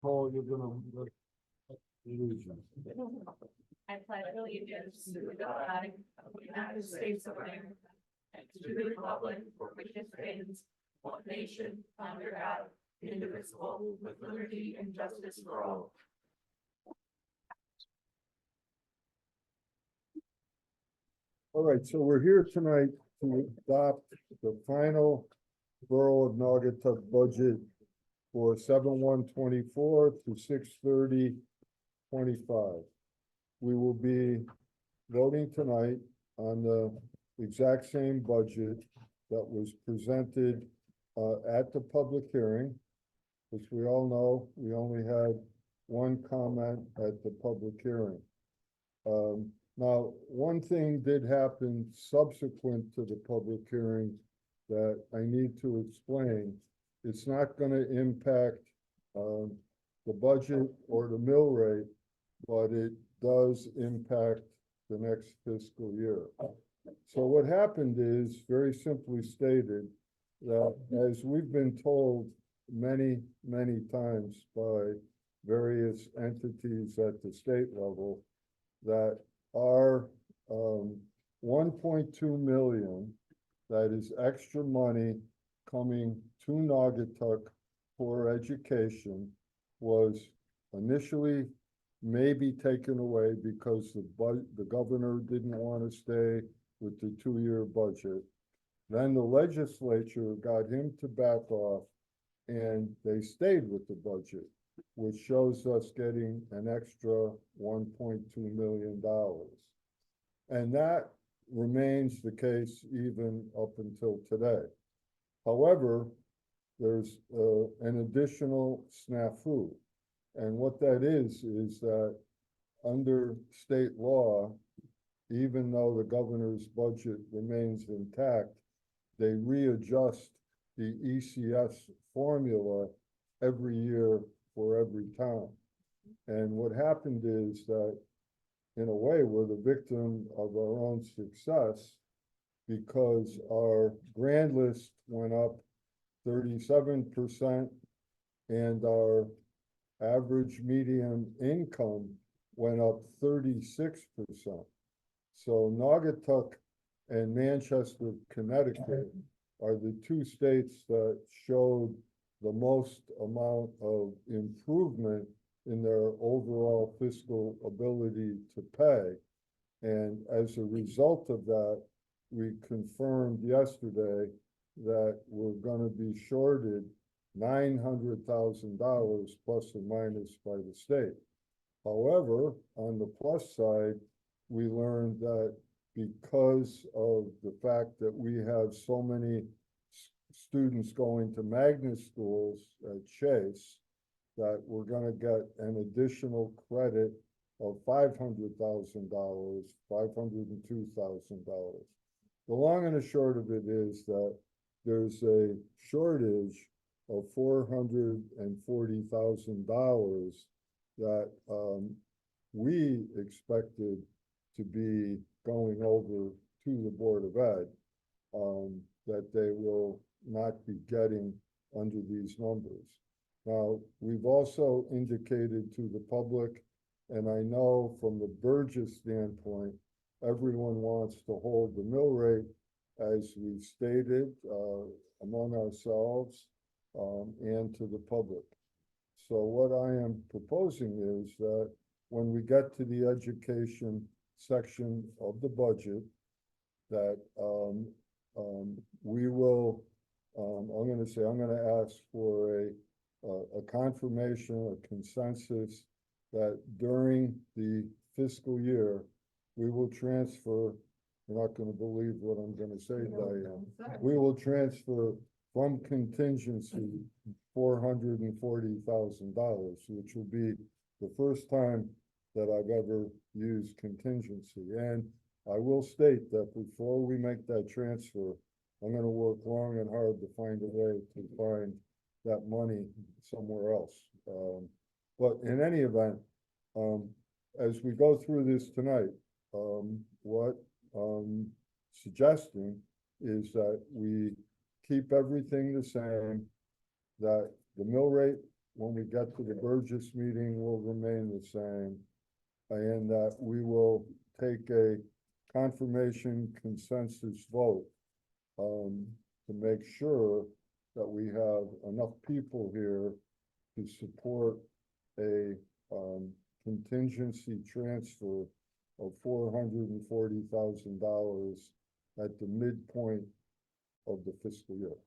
Paul, you're gonna lose you. I pledge allegiance to the flag of the United States of America and to the republic for which it stands, one nation, under God, indivisible, with liberty and justice for all. All right, so we're here tonight to adopt the final Borough of Naugatuck budget for 7/1/24 to 6/30/25. We will be voting tonight on the exact same budget that was presented at the public hearing. As we all know, we only had one comment at the public hearing. Now, one thing did happen subsequent to the public hearing that I need to explain. It's not going to impact the budget or the mill rate, but it does impact the next fiscal year. So what happened is, very simply stated, that as we've been told many, many times by various entities at the state level, that our 1.2 million, that is extra money coming to Naugatuck for education, was initially maybe taken away because the governor didn't want to stay with the 2-year budget. Then the legislature got him to back off, and they stayed with the budget, which shows us getting an extra $1.2 million. And that remains the case even up until today. However, there's an additional snafu. And what that is that under state law, even though the governor's budget remains intact, they readjust the ECS formula every year for every town. And what happened is that, in a way, we're the victim of our own success, because our grand list went up 37% and our average median income went up 36%. So Naugatuck and Manchester, Connecticut are the two states that showed the most amount of improvement in their overall fiscal ability to pay. And as a result of that, we confirmed yesterday that we're going to be shorted $900,000 plus or minus by the state. However, on the plus side, we learned that because of the fact that we have so many students going to magnet schools at Chase, that we're going to get an additional credit of $500,000, $502,000. The long and the short of it is that there's a shortage of $440,000 that we expected to be going over to the Board of Ed, that they will not be getting under these numbers. Now, we've also indicated to the public, and I know from the Burgess standpoint, everyone wants to hold the mill rate as we stated among ourselves and to the public. So what I am proposing is that when we get to the education section of the budget, that we will, I'm going to ask for a confirmation, a consensus that during the fiscal year, we will transfer, you're not going to believe what I'm going to say, Diane. We will transfer from contingency $440,000, which will be the first time that I've ever used contingency. And I will state that before we make that transfer, I'm going to work long and hard to find a way to find that money somewhere else. But in any event, as we go through this tonight, what I'm suggesting is that we keep everything the same, that the mill rate when we get to the Burgess meeting, will remain the same. And that we will take a confirmation consensus vote to make sure that we have enough people here to support a contingency transfer of $440,000 at the midpoint of the fiscal year.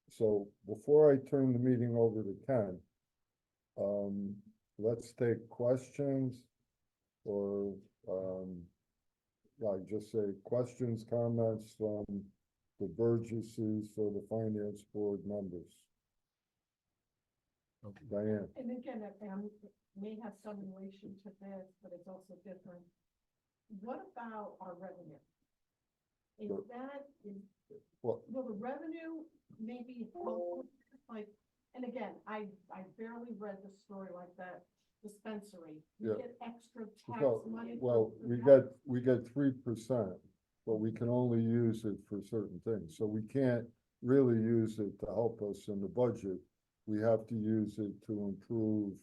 So before I turn the meeting over to Ken, let's take questions or like just say questions, comments from the Burgesses for the finance board members. Diane. And again, it may have some relation to this, but it's also different. What about our revenue? Is Sure. that, Well- will the revenue maybe help, like, and again, I barely read the story like that dispensary. You Yeah. get extra tax Well, money. well, we get 3%, but we can only use it for certain things. So we can't really use it to help us in the budget. We have to use it to improve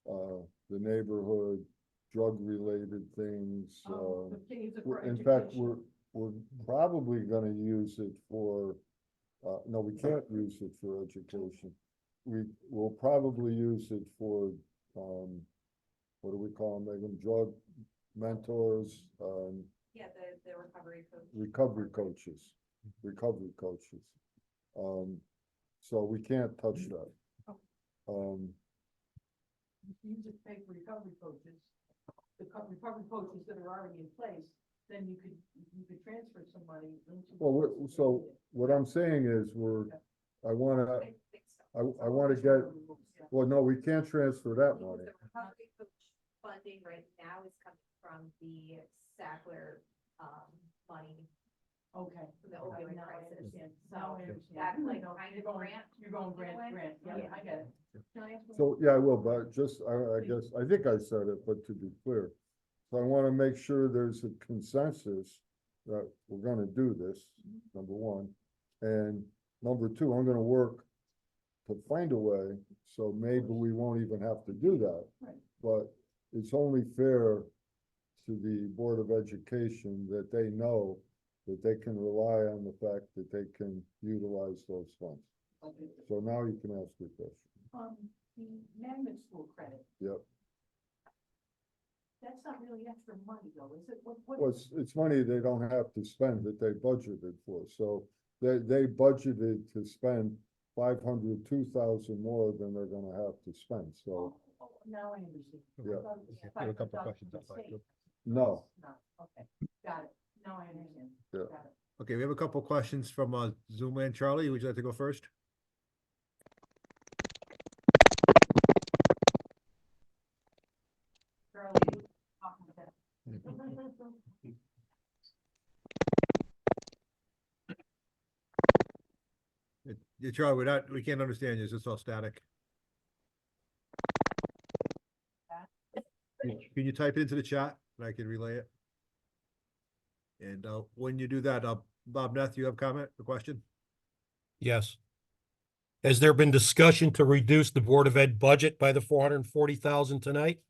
the neighborhood, drug-related things. The things that for In fact, education. we're probably gonna use it for, no, we can't use it for education. We will probably use it for, what do we call them, Megan, drug mentors, Yeah, the recovery coach. recovery coaches. So we can't touch that. You just pay for recovery coaches, recovery coaches that are already in place, then you could transfer some money into. Well, so what I'm saying is I wanna get, well, no, we can't transfer that money. The recovery coach funding right now is coming from the Sackler, money Okay. from the opioid Now I crisis. understand. So Now I understand. that's like No, kind you're of going- grant. You're going in a way. grant, yeah, Yeah. I get it. Can I ask one So, yeah, I will, but just, I guess, I think I said it, but to be clear. So I wanna make sure there's a consensus that we're gonna do this, number one. And number two, I'm gonna work to find a way, so maybe we won't even have to do that. Right. But it's only fair to the Board of Education that they know that they can rely on the fact that they can utilize those funds. Okay. So now you can ask your question. The magnet school credit, Yep. that's not really extra money though, is it? What? Well, it's money they don't have to spend that they budgeted for, so they budgeted to spend 502,000 more than they're gonna have to spend, so, Now I understand. Yeah. I thought it was We have a couple $500 questions from up, the right? state. no. No, okay, got it, now I understand. Yeah. Got it. Okay, we have a couple questions from Zoom land. Charlie, would you like to go first? Charlie, talking about that. Yeah, Charlie, we can't understand you, it's just all static. Can you type it into the chat and I can relay it? And when you do that, Bob Neth, you have a comment, a question? Yes. Has there been discussion to reduce the Board of Ed budget by the 440,000 tonight?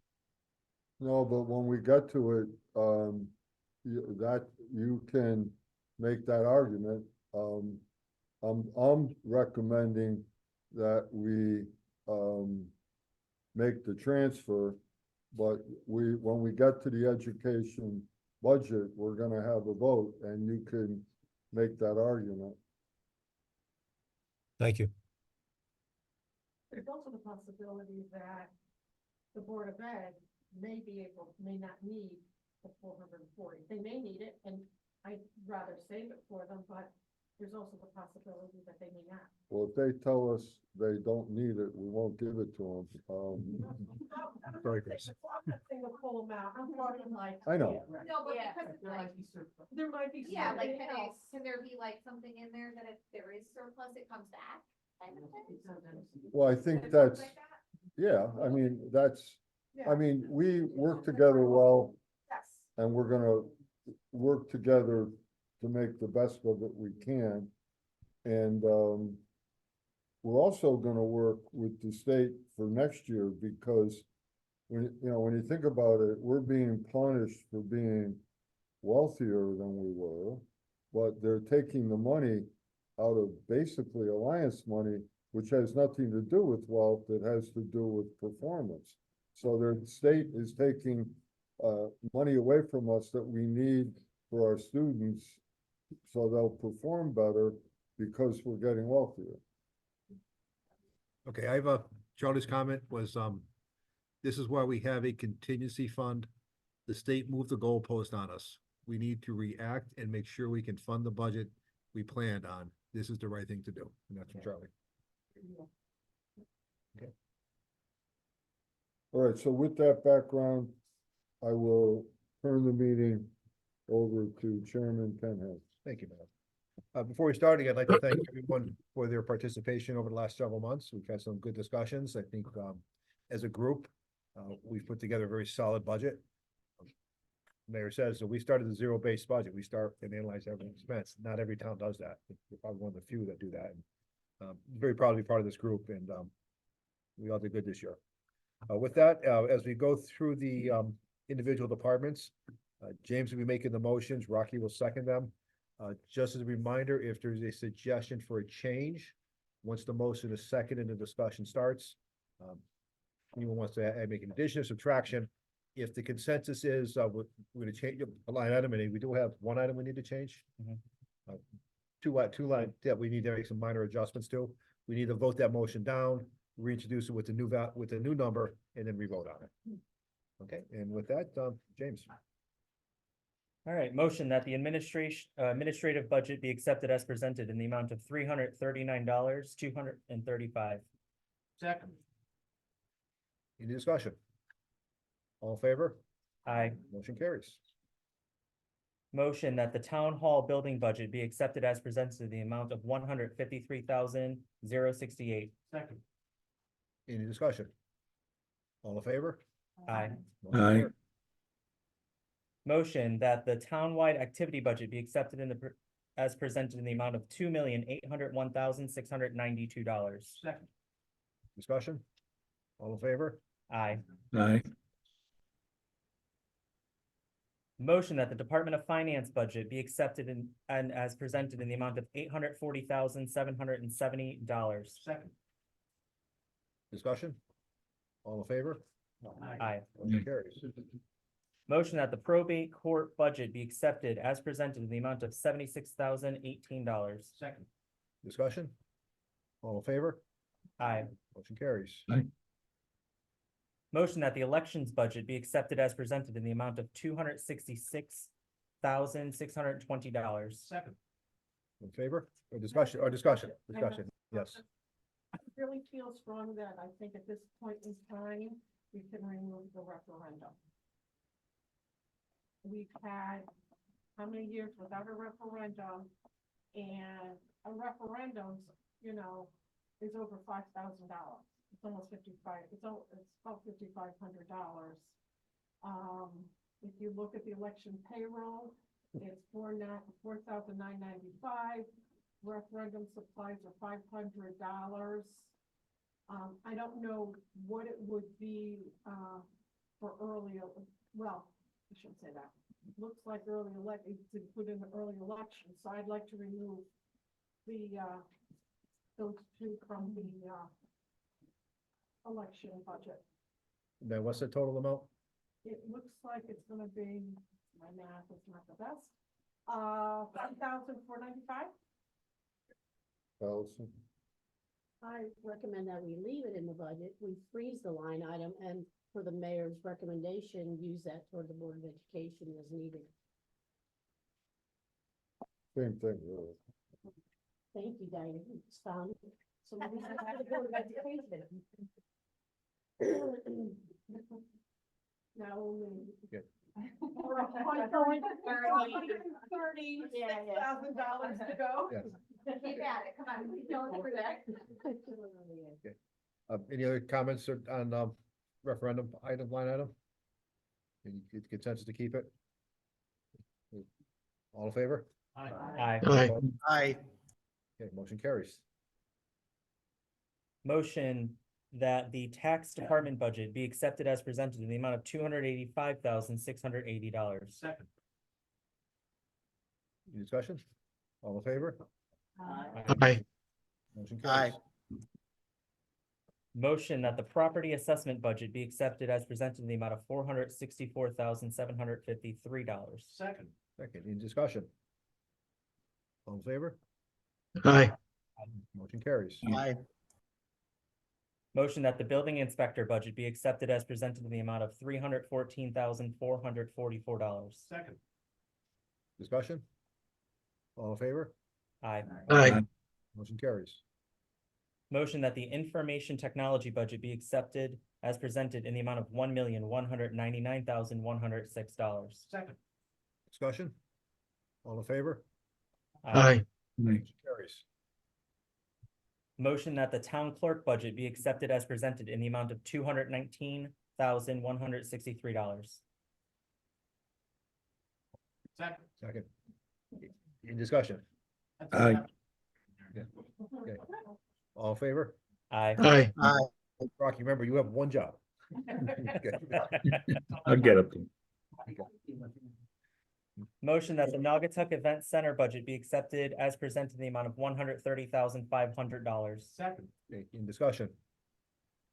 No, but when we get to it, you can make that argument. I'm recommending that we, make the transfer, but when we get to the education budget, we're gonna have a vote, and you can make that argument. Thank you. There's also the possibility that the Board of Ed may not need the 440. They may need it, and I'd rather save it for them, but there's also the possibility that they may not. Well, if they tell us they don't need it, we won't give it to them. Sorry, Chris. I'm not saying to pull them out, I'm talking like. I know. Yeah, right. No, but Yeah. because it's There like, might be surplus. There might be. yeah, like, something else. can there be like something in there that if there is surplus, it comes back? Kind of thing? Well, I think Something that's, like that? yeah, I mean, Yeah. I mean, we work together well, Yes. and we're gonna work together to make the best of it we can. And, we're also gonna work with the state for next year because when you think about it, we're being punished for being wealthier than we were, but they're taking the money out of basically alliance money, which has nothing to do with wealth, it has to do with performance. So their state is taking money away from us that we need for our students, so they'll perform better because we're getting wealthier. Okay, I have Charlie's comment was, this is why we have a contingency fund. The state moved the goalpost on us. We need to react and make sure we can fund the budget we planned on. This is the right thing to do, and that's from Charlie. All right, so with that background, I will turn the meeting over to Chairman Penhead. Thank you, Matt. Before we start, I'd like to thank everyone for their participation over the last several months. We've had some good discussions. I think, as a group, we've put together a very solid budget. Mayor says, so we started a zero-based budget. We start and analyze every expense. Not every town does that. We're probably one of the few that do that. And, very proud to be part of this group, and we all did good this year. With that, as we go through the individual departments, James will be making the motions. Rocky will second them. Just as a reminder, if there's a suggestion for a change, once the motion is seconded and the discussion starts, anyone wants to make an addition or subtraction, if the consensus is we're going to change a line item, and we do have one item we need to change. Two line that we need to make some minor adjustments to. We need to vote that motion down, reintroduce it with the new number, and then re-vote on it. Okay, and with that, James. All right, motion that the administrative budget be accepted as presented in the amount of $339, 235. Second. Any discussion? All in favor? Aye. Motion carries. Motion that the town hall building budget be accepted as presented in the amount of $153,068. Second. Any discussion? All in favor? Aye. Motion Aye. carries. Motion that the townwide activity budget be accepted as presented in the amount of $2,801,692. Second. Discussion? All in favor? Aye. Aye. Motion that the Department of Finance budget be accepted and as presented in the amount of $840,770. Second. Discussion? All in favor? Aye. Motion carries. Motion that the probate court budget be accepted as presented in the amount of $76,018. Second. Discussion? All in favor? Aye. Motion carries. Motion that the elections budget be accepted as presented in the amount of $266,620. Second. In favor? Or discussion, yes. I really feel strong that I think at this point in time, we can remove the referendum. We've had how many years without a referendum, and a referendum, is over $5,000. It's almost 55, it's about $5,500. If you look at the election payroll, it's $4,995. Referendum supplies are $500. I don't know what it would be for well, I shouldn't say that. Looks like to put in the early election, so I'd like to remove those two from the election budget. Then what's the total amount? It looks like it's gonna be, my math is not the best, $5,495. Allison? I recommend that we leave it in the budget, we freeze the line item, and for the mayor's recommendation, use that toward the Board of Education as needed. Same thing, really. Thank you, Diane, it's fun. So we have the Board of Education. Now only. Okay. $36,000 to go. Yes. Keep at it, come on, keep going through that. Any other comments on referendum line item? Any consensus to keep it? All in favor? Aye. Opposed? Aye. Okay, motion carries. Motion that the tax department budget be accepted as presented in the amount of $285,680. Second. Any discussion? All in favor? Aye. Motion carries. Motion that the property assessment budget be accepted as presented in the amount of $464,753. Second. Second, any discussion? All in favor? Aye. Motion carries. Motion that the building inspector budget be accepted as presented in the amount of $314,444. Second. Discussion? All in favor? Aye. Aye. Motion carries. Motion that the information technology budget be accepted as presented in the amount of $1,199,106. Second. Discussion? All in favor? Aye. Motion carries. Motion that the town clerk budget be accepted as presented in the amount of $219,163. Second. Second. In discussion? Aye. Okay. All in favor? Aye. Aye. Rocky, remember, you have one job. Okay. I'll get it. Motion that the Naugatuck Event Center budget be accepted as presented in the amount of $130,500. Second. Okay, in discussion?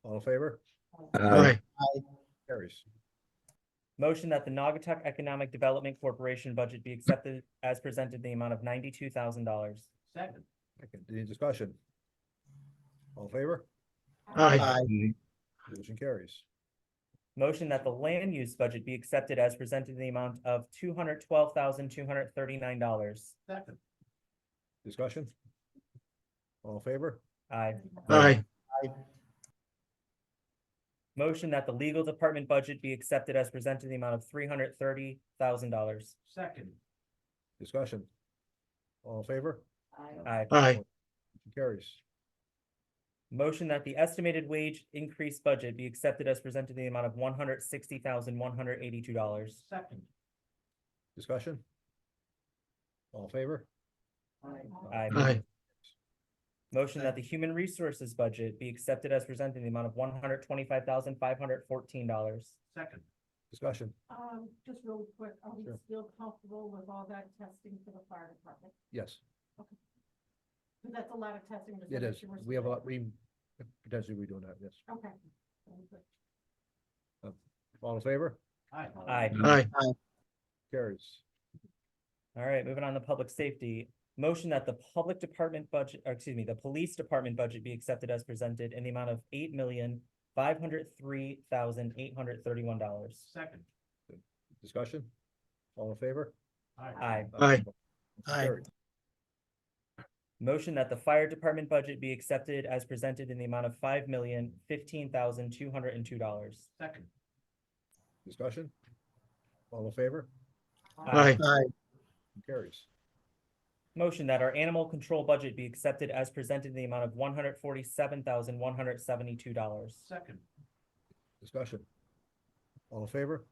All in favor? Aye. Carries. Motion that the Naugatuck Economic Development Corporation budget be accepted as presented in the amount of $92,000. Second. Second, any discussion? All in favor? Aye. Motion carries. Motion that the land use budget be accepted as presented in the amount of $212,239. Second. Discussion? All in favor? Aye. Aye. Motion that the legal department budget be accepted as presented in the amount of $330,000. Second. Discussion? All in favor? Aye. Aye. Motion carries. Motion that the estimated wage increase budget be accepted as presented in the amount of $160,182. Second. Discussion? All in favor? Aye. Aye. Motion that the human resources budget be accepted as presented in the amount of $125,514. Second. Discussion? Just really quick, are we Sure. still comfortable with all that testing for the fire department? Yes, Because that's a lot of testing. just it to make is. sure we're We have a still- lot, we potentially we doing that, yes. Okay. All in favor? Aye. Aye. Aye. Carries. All right, moving on to public safety. Motion that the public department budget, or excuse me, the police department budget be accepted as presented in the amount of $8,503,831. Second. Discussion? All in favor? Aye. Aye. Carries. Motion that the fire department budget be accepted as presented in the amount of $5,015,202. Second. Discussion? All in favor? Aye. Carries. Motion that our animal control budget be accepted as presented in the amount of $147,172. Second. Discussion? All in favor?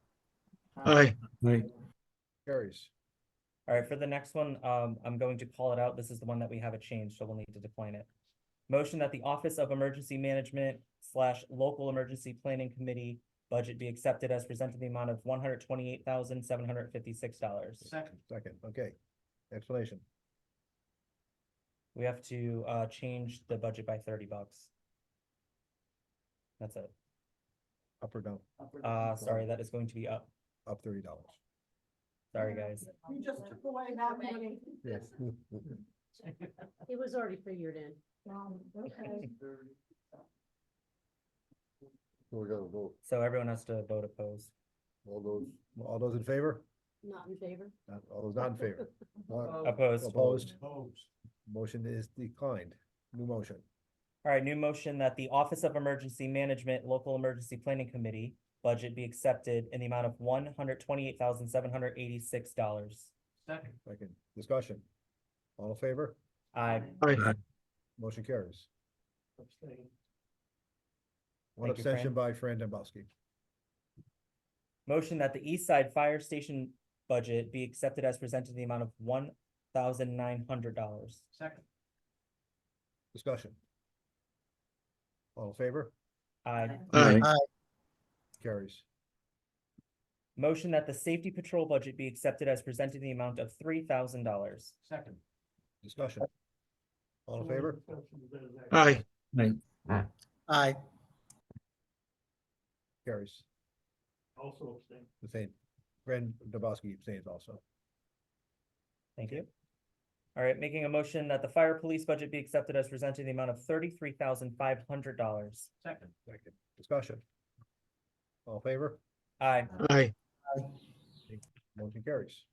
Aye. Carries. All right, for the next one, I'm going to call it out. This is the one that we have a change, so we'll need to decline it. Motion that the Office of Emergency Management / Local Emergency Planning Committee budget be accepted as presented in the amount of $128,756. Second. Second, okay. Explanation. We have to change the budget by $30. That's it. Up or down? Sorry, that is going to be up. Up $30. Sorry, guys. You just took away that money. Yes. It was already figured in. Okay. We gotta vote. So everyone has to vote opposed. All those in favor? Not in favor? All those not in favor? Opposed. Opposed? Opposed. Motion is declined. New motion. All right, new motion that the Office of Emergency Management Local Emergency Planning Committee budget be accepted in the amount of $128,786. Second. Second. Discussion. All in favor? Aye. Aye. Motion carries. One Thank you, Fran. abstention by Fran Dembowski. Motion that the East Side Fire Station budget be accepted as presented in the amount of $1,900. Second. Discussion. All in favor? Aye. Aye. Carries. Motion that the safety patrol budget be accepted as presented in the amount of $3,000. Second. Discussion. All in favor? Aye. Aye. Carries. Also abstain. The same. Brandon Dobowski abstains also. Thank you. All right, making a motion that the fire police budget be accepted as presented in the amount of $33,500. Second. Second. Discussion. All in favor? Aye. Aye. Motion carries.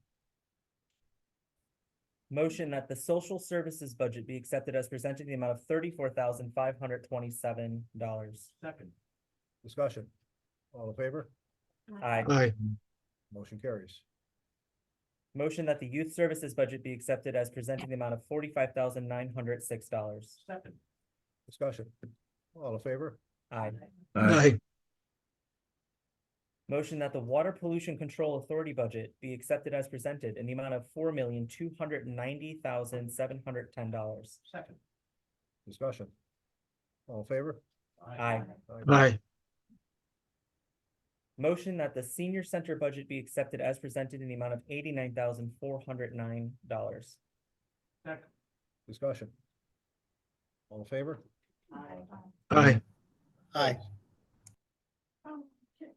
Motion that the social services budget be accepted as presented in the amount of $34,527. Second. Discussion. All in favor? Aye. Aye. Motion carries. Motion that the youth services budget be accepted as presented in the amount of $45,906. Second. Discussion. All in favor? Aye. Aye. Motion that the water pollution control authority budget be accepted as presented in the amount of $4,290,710. Second. Discussion. All in favor? Aye. Aye. Motion that the senior center budget be accepted as presented in the amount of $89,409. Second. Discussion. All in favor? Aye. Aye.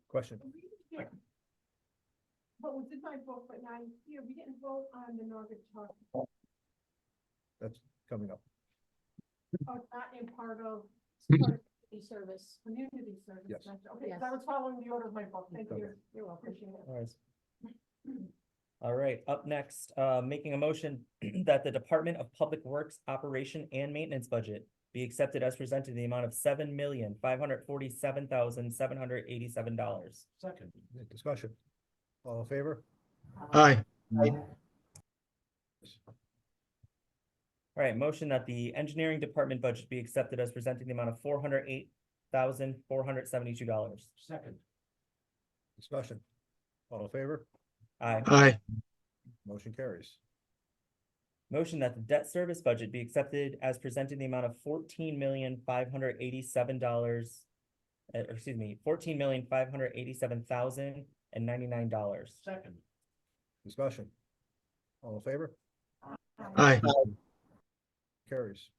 Question. But we did my vote, but now, we didn't vote on the Naugatuck, That's coming up. not in part of Community service. community service. Yes. Gotcha. Okay, Yes. I was following the order of my vote, thank Okay. you. You're welcome. Appreciate it. All right. All right, up next, making a motion that the Department of Public Works Operation and Maintenance budget be accepted as presented in the amount of $7,547,787. Second. Discussion. All in favor? Aye. All right, motion that the engineering department budget be accepted as presented in the amount of $408,472. Second. Discussion. All in favor? Aye. Aye. Motion carries. Motion that the debt service budget be accepted as presented in the amount of $14,587, $14,587,099. Second. Discussion. All in favor? Aye. Carries.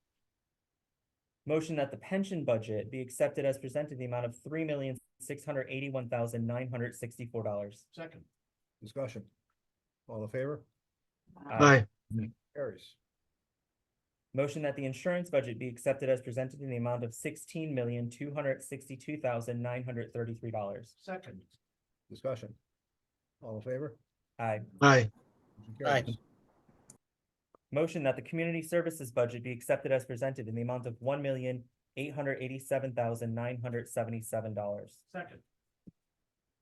Motion that the pension budget be accepted as presented in the amount of $3,681,964. Second. Discussion. All in favor? Aye. Carries. Motion that the insurance budget be accepted as presented in the amount of $16,262,933. Second. Discussion. All in favor? Aye. Aye. Motion carries. Motion that the community services budget be accepted as presented in the amount of $1,887,977. Second.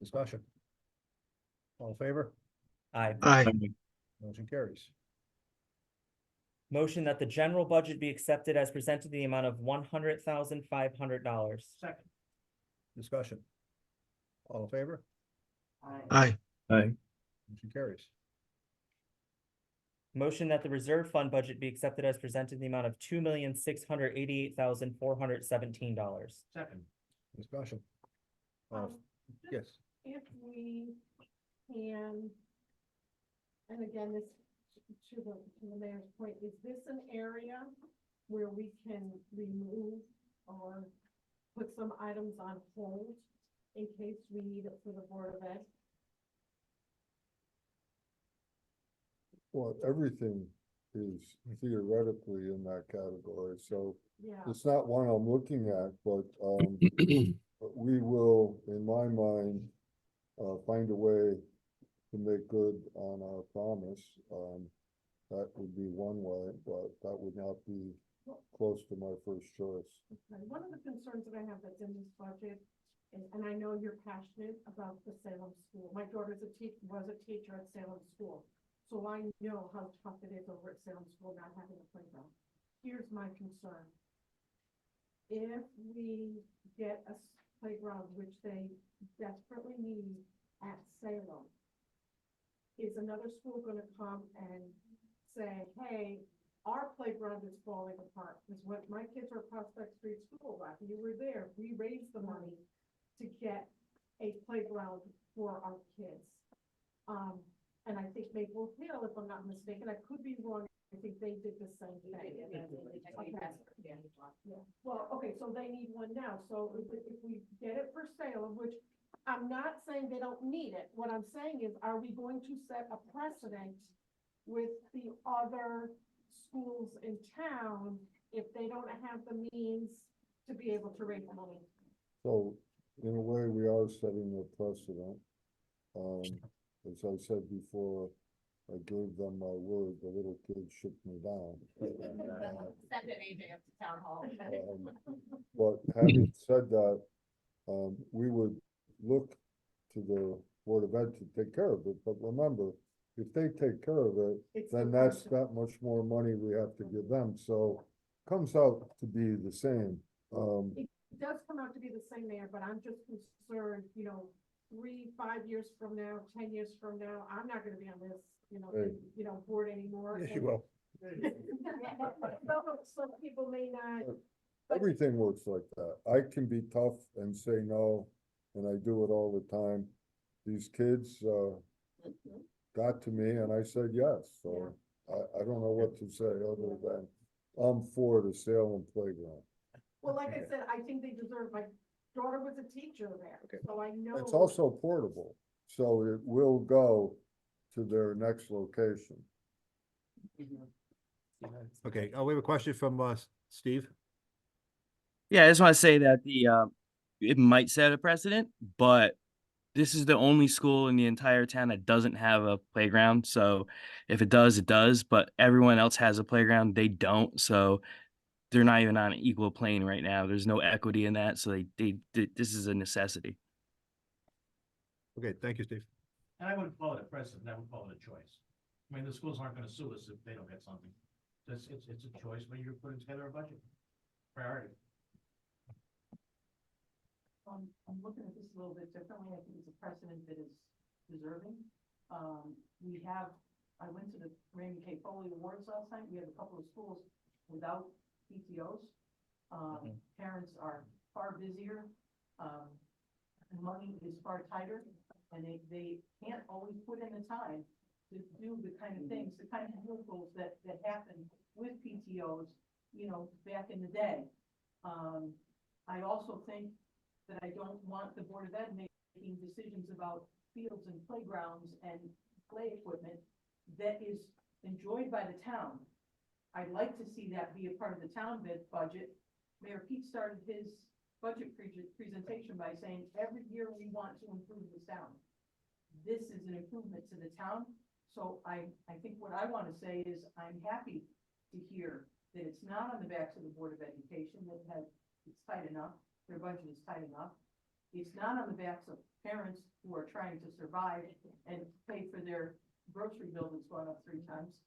Discussion. All in favor? Aye. Aye. Motion carries. Motion that the general budget be accepted as presented in the amount of $100,500. Second. Discussion. All in favor? Aye. Motion carries. Motion that the reserve fund budget be accepted as presented in the amount of $2,688,417. Second. Discussion. Yes. If we can, and again, this, to the mayor's point, is this an area where we can remove or put some items on hold in case we need it for the Board of Ed? Well, everything is theoretically in that category, so Yeah, it's not one I'm looking at, but but we will, in my mind, find a way to make good on our promise. That would be one way, but that would not be close to my first choice. okay. One of the concerns that I have that's in this budget, and I know you're passionate about the Salem School. My daughter's was a teacher at Salem School. So I know how tough it is over at Salem School not having a playground. Here's my concern. If we get a playground, which they desperately need at Salem, is another school gonna come and say, hey, our playground is falling apart, because when my kids were at Prospect Street School, Rocky, you were there, we raised the money to get a playground for our kids. And I think Maple Hill, if I'm not mistaken, I could be wrong, I think they did the same thing. Yeah. Well, okay, so they need one now, so if we get it for sale, which I'm not saying they don't need it, what I'm saying is, are we going to set a precedent with the other schools in town if they don't have the means to be able to raise money? So in a way, we are setting a precedent. As I said before, I gave them my word, the little kid shook me down. Send an AJ up to town hall. But having said that, we would look to the Board of Ed to take care of it, but remember, if they take care of it, It's then the that's budget. that much more money we have to give them, so comes out to be the same. It does come out to be the same, Mayor, but I'm just concerned, 3, 5 years from now, 10 years from now, I'm not gonna be on this, Right. board anymore. Yes, you will. Some people may not. Everything works like that. I can be tough and say no, and I do it all the time. These kids, got to me and I said yes, so I don't know what to say other than I'm for the Salem playground. Well, like I said, I think they deserve, my daughter was a teacher there, Okay. so I know. It's also portable, so it will go to their next location. Okay, we have a question from, Steve. Yeah, I just want to say that it might set a precedent, but this is the only school in the entire town that doesn't have a playground. So if it does, it does. But everyone else has a playground. They don't. So they're not even on an equal plane right now. There's no equity in that. So this is a necessity. Okay, thank you, Steve. And I wouldn't call it a precedent, I would call it a choice. I mean, the schools aren't gonna sue us if they don't get something. It's a choice when you're putting together a budget. Priority. I'm looking at this a little bit differently. I think it's a precedent that is deserving. I went to the Raymond K. Foley Awards last night. We have a couple of schools without PTOs. Parents are far busier. Money is far tighter, and they can't always put in the time to do the kind of things, the kind of miracles that happened with PTOs, back in the day. I also think that I don't want the Board of Ed making decisions about fields and playgrounds and play equipment that is enjoyed by the town. I'd like to see that be a part of the town budget. Mayor Pete started his budget presentation by saying, every year we want to improve this town. This is an improvement to the town. So I think what I want to say is I'm happy to hear that it's not on the backs of the Board of Education it's tight enough. Their budget is tight enough. It's not on the backs of parents who are trying to survive and pay for their grocery bill that's gone up 3 times.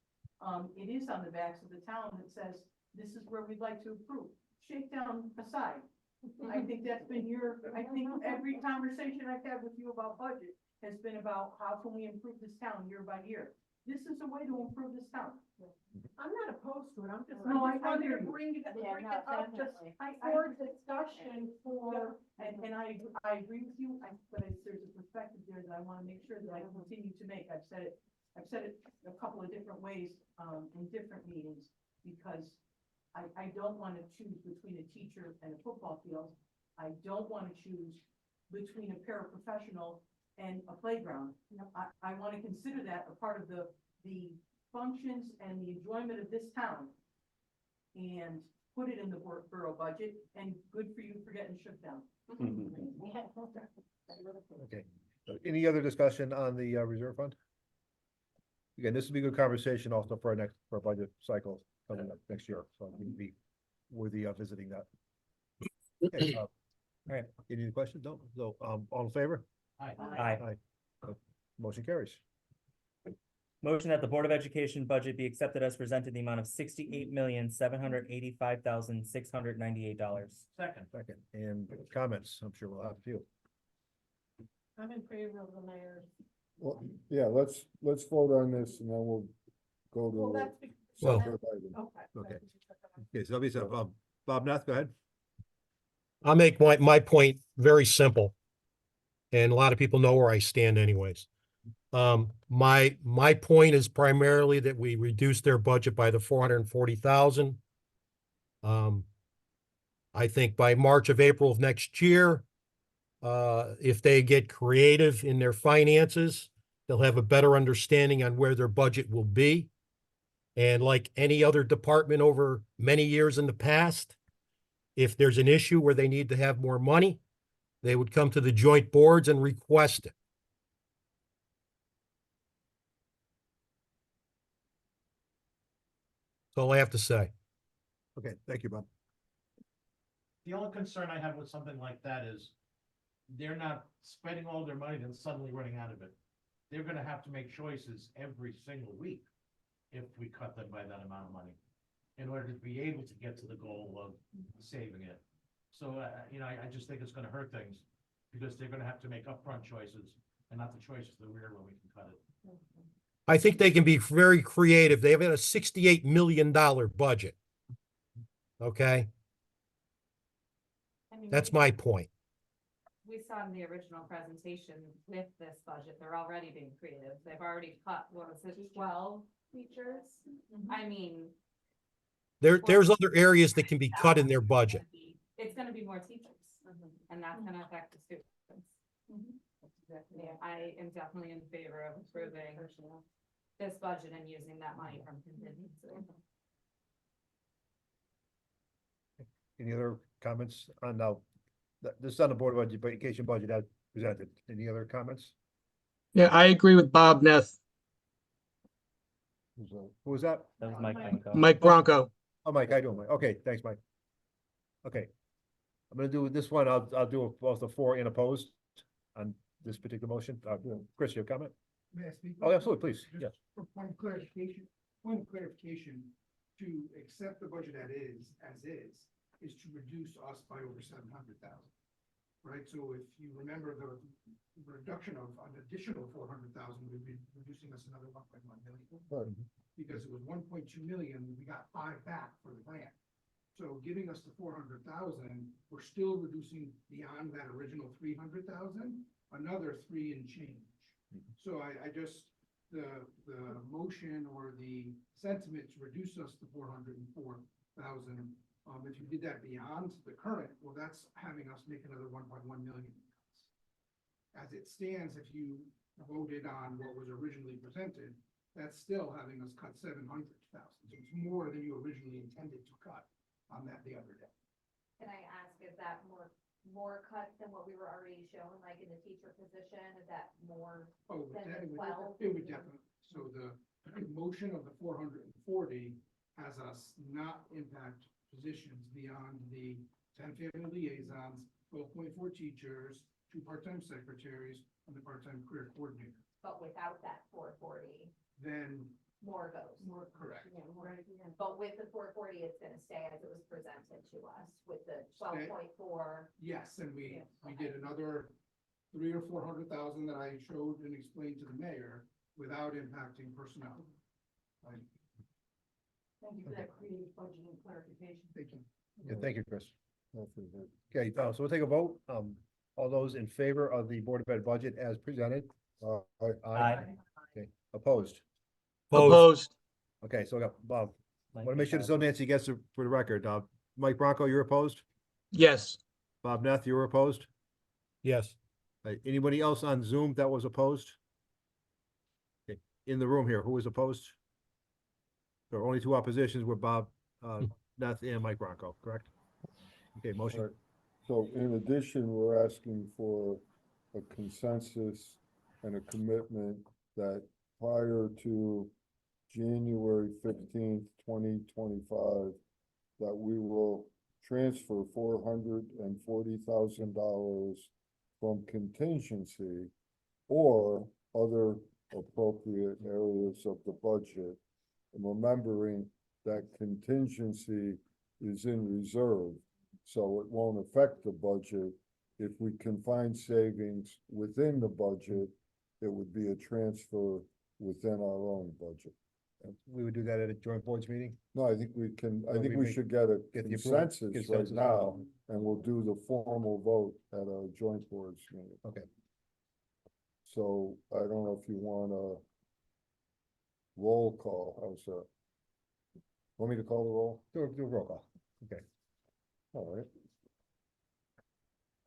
It is on the backs of the town that says, this is where we'd like to improve. Shakedown aside, I think that's been I think every conversation I've had with you about budget has been about how can we improve this town year by year. This is a way to improve this town. I'm not opposed to it, I'm just. No, I wanted hear to you. bring it up just I for discussion for. And I agree with you, but there's a perspective there that I want to make sure that I continue to make. I've said it a couple of different ways, in different meetings, because I don't want to choose between a teacher and a football field. I don't want to choose between a paraprofessional and a playground. I want to consider that a part of the functions and the enjoyment of this town, and put it in the borough budget, and good for you for getting shook down. Okay. Any other discussion on the reserve fund? Again, this will be a good conversation also for our budget cycle coming up next year, so it would be worthy of visiting that. Okay, All right. any questions? No, so, all in favor? Aye. Motion carries. Motion that the Board of Education budget be accepted as presented in the amount of $68,785,698. Second. Second, and comments, I'm sure we'll have a few. I'm in favor of the mayor. Well, yeah, let's vote on this and then we'll go Well, to, Well- separate item. Okay. Okay, so that'll be, Bob Nath, go ahead. I'll make my point very simple. And a lot of people know where I stand anyways. My point is primarily that we reduce their budget by the 440,000. I think by March of April of next year, if they get creative in their finances, they'll have a better understanding on where their budget will be. And like any other department over many years in the past, if there's an issue where they need to have more money, they would come to the joint boards and request it. That's all I have to say. Okay, thank you, Bob. The only concern I have with something like that is they're not spending all their money and suddenly running out of it. They're gonna have to make choices every single week if we cut them by that amount of money in order to be able to get to the goal of saving it. So, I just think it's gonna hurt things because they're gonna have to make upfront choices and not the choices that we're when we can cut it. I think they can be very creative. They have a $68 million budget. Okay, I mean, that's my point. we saw in the original presentation with this budget, they're already being creative. They've already cut, what was it, 12 teachers? I mean. There's other areas that can be cut in their budget. It's gonna be more teachers, and that's gonna affect the students. Yeah, I am definitely in favor of approving this budget and using that money from contingency. Any other comments on now? This is on the Board of Education budget as presented. Any other comments? Yeah, I agree with Bob Neth, Who was that? That was Mike Franco. Mike Bronco. Oh, Mike, how you doing, Mike? Okay, thanks, Mike. Okay. I'm gonna do this one. I'll do both the for and opposed on this particular motion. Chris, your comment? May I speak? Oh, absolutely, please. Just Yes. For point of clarification, to accept the budget as is to reduce us by over 700,000. Right, so if you remember the reduction of an additional 400,000 would be reducing us another 1.1 million. Right. Because it was 1.2 million, we got 5 back for the grant. So giving us the 400,000, we're still reducing beyond that original 300,000, another 3 and change. So I just, the motion or the sentiment to reduce us to 404,000. If you did that beyond the current, well, that's having us make another 1.1 million. As it stands, if you voted on what was originally presented, that's still having us cut 700,000. So it's more than you originally intended to cut on that the other day. Can I ask, is that more cut than what we were already shown, like in the teacher position? Is that more Oh, than that the would, 12? it would definitely, so the motion of the 440 has us not impact positions beyond the 10 family liaisons, 12.4 teachers, 2 part-time secretaries, and the part-time career coordinator. But without that 440, Then, more goes. correct. But with the 440, it's gonna stay as it was presented to us with the 12.4. Yes, and we did another 300,000 or 400,000 that I showed and explained to the mayor without impacting personnel. Right. Thank you for that creative budgeting clarification. Thank you. Yeah, thank you, Chris. Nothing good. Okay, so we'll take a vote. All those in favor of the Board of Ed budget as presented? Aye. Okay, opposed? Opposed. Okay, so we got Bob. Mike Want to make sure Franco. so Nancy gets it for the record. Mike Bronco, you're opposed? Yes. Bob Neth, you were opposed? Yes. Anybody else on Zoom that was opposed? Okay, in the room here, who was opposed? There are only 2 oppositions were Bob, Neth and Mike Bronco, correct? Okay, motion. Right. So in addition, we're asking for a consensus and a commitment that prior to January 15th, 2025, that we will transfer $440,000 from contingency or other appropriate areas of the budget. And remembering that contingency is in reserve, so it won't affect the budget. If we can find savings within the budget, it would be a transfer within our own budget. We would do that at a joint boards meeting? No, I think we can, I Or think we we make- should get a get the approval- consensus right consensus now, on and we'll do the formal vote at a joint boards meeting. Okay. So I don't know if you want a roll call, how's that? Want me to call the roll? Do a roll call. Okay. All right.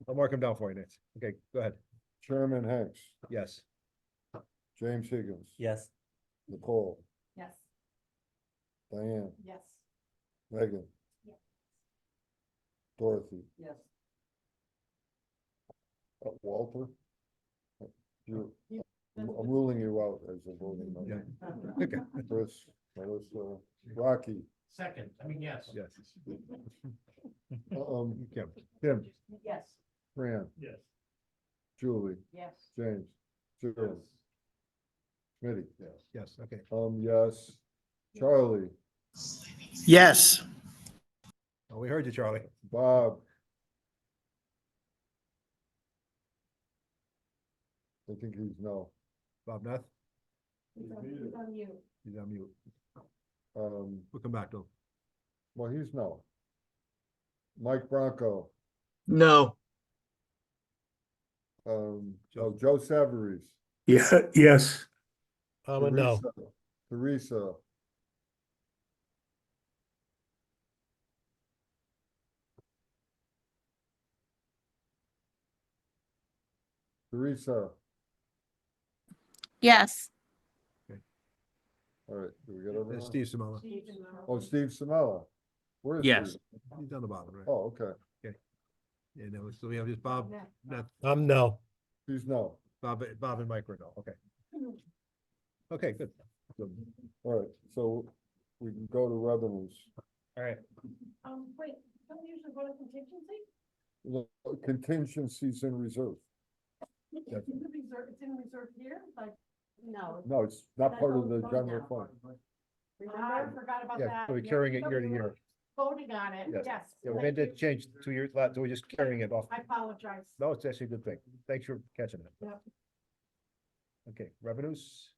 I'll mark them down for you, Nancy. Okay, go ahead. Chairman Hanks, Yes. James Higgins. Yes. Nicole, Yes. Diane, Yes. Megan. Yes. Dorothy, Yes. Walter. You, I'm ruling you out as a voting member. Okay. Chris, Melissa, Rocky, Yes. Yes. Tim, Yes. Fran, Yes. Julie, Yes. James, Joe, Smitty. Yes, okay. Yes, Charlie, Yes. Oh, we heard you, Charlie. Bob. I think he's no. Bob Neth, He's on mute. he's on mute. We'll come back to him. well, he's no. Mike Bronco, No. Joe Savarese. Yeah, yes. I'm a no. Teresa. Teresa, Yes. all right, do we get everyone? Steve Samala. Oh, Steve Samela. Where is Yes. Steve? He's on the bottom, right? Oh, okay, And then so we have just Bob, Neth, I'm no. he's no. Bob and Mike were no. Okay. Okay, good. So, All right, so we can go to revenues. All right. Wait, don't we usually go to contingency? The Contingencies in reserve. It's in reserve, it's in reserve here, like, No, No, it's not part of the general fund. I forgot about that. yeah, so we're carrying it year to year. Voting on it, Yes. yes. Yeah, we thank made you. that change 2 years, so we're just carrying it off. I apologize. No, it's actually a good thing. Thanks for catching it. Yep. Okay, revenues?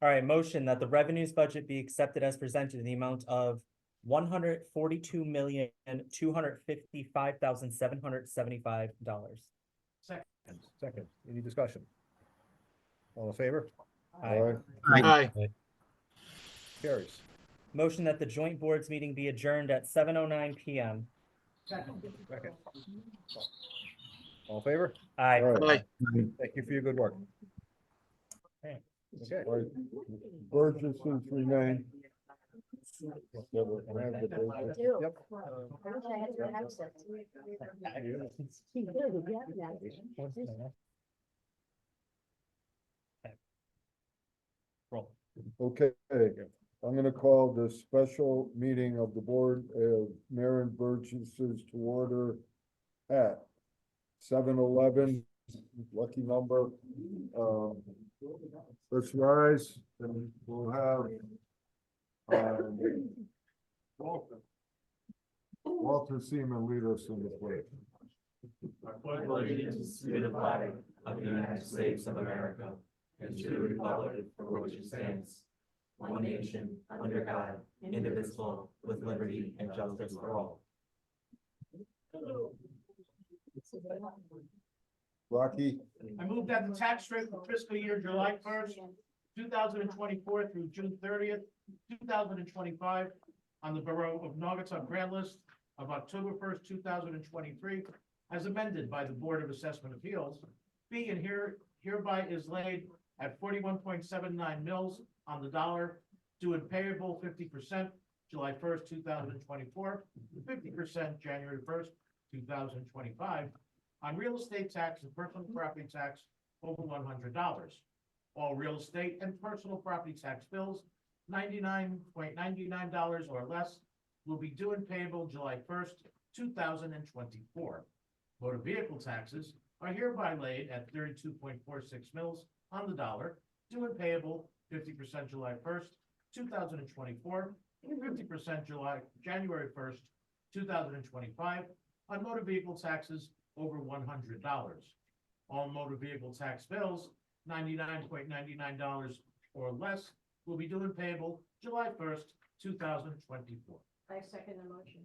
All right, motion that the revenues budget be accepted as presented in the amount of $142,255,775. Second, any discussion? All in favor? All right, Aye. Carries. Motion that the joint boards meeting be adjourned at 7:09 PM. Second. All in favor? Aye. all right, Aye. Thank you for your good work. Okay. Okay. all right. Burgesses remain. I do. Yep. I wish I had your accent. You do, you have that. Roll. Okay, I'm gonna call the special meeting of the Board of Mayor and Burgesses to order at 7:11, lucky number. Let's rise and we'll have Walter Seaman lead us in the pledge. I pledge allegiance to the flag of the United States of America and to the republic for which it stands, one nation, under God, indivisible, with liberty and justice for all. Rocky, I move that the tax rate for fiscal year July 1st, 2024 through June 30th, 2025 on the Borough of Naugatuck grant list of October 1st, 2023, as amended by the Board of Assessment Appeals, be and hereby is laid at 41.79 mils on the dollar, due and payable 50% July 1st, 2024, 50% January 1st, 2025, on real estate tax and personal property tax over $100. All real estate and personal property tax bills, $99.99 or less, will be due and payable July 1st, 2024. Motor vehicle taxes are hereby laid at 32.46 mils on the dollar, due and payable 50% July 1st, 2024, 50% January 1st, 2025, on motor vehicle taxes over $100. All motor vehicle tax bills, $99.99 or less, will be due and payable July 1st, 2024. I second the motion.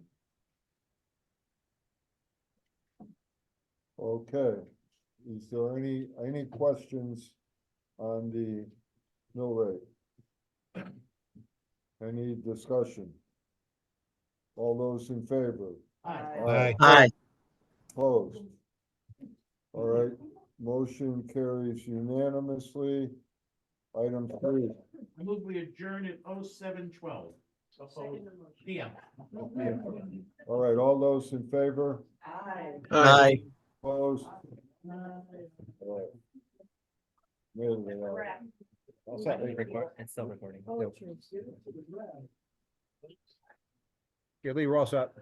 Okay, is there any questions on the mill rate? Any discussion? All those in favor? Aye. Aye. Opposed? All right, motion carries unanimously. Item 3. I move we adjourn at 07:12 Second the motion. PM. All right, all those in favor? Aye. Aye. Opposed? All right. There we are. It's still recording. Poetry. Okay, Lee, we're all set.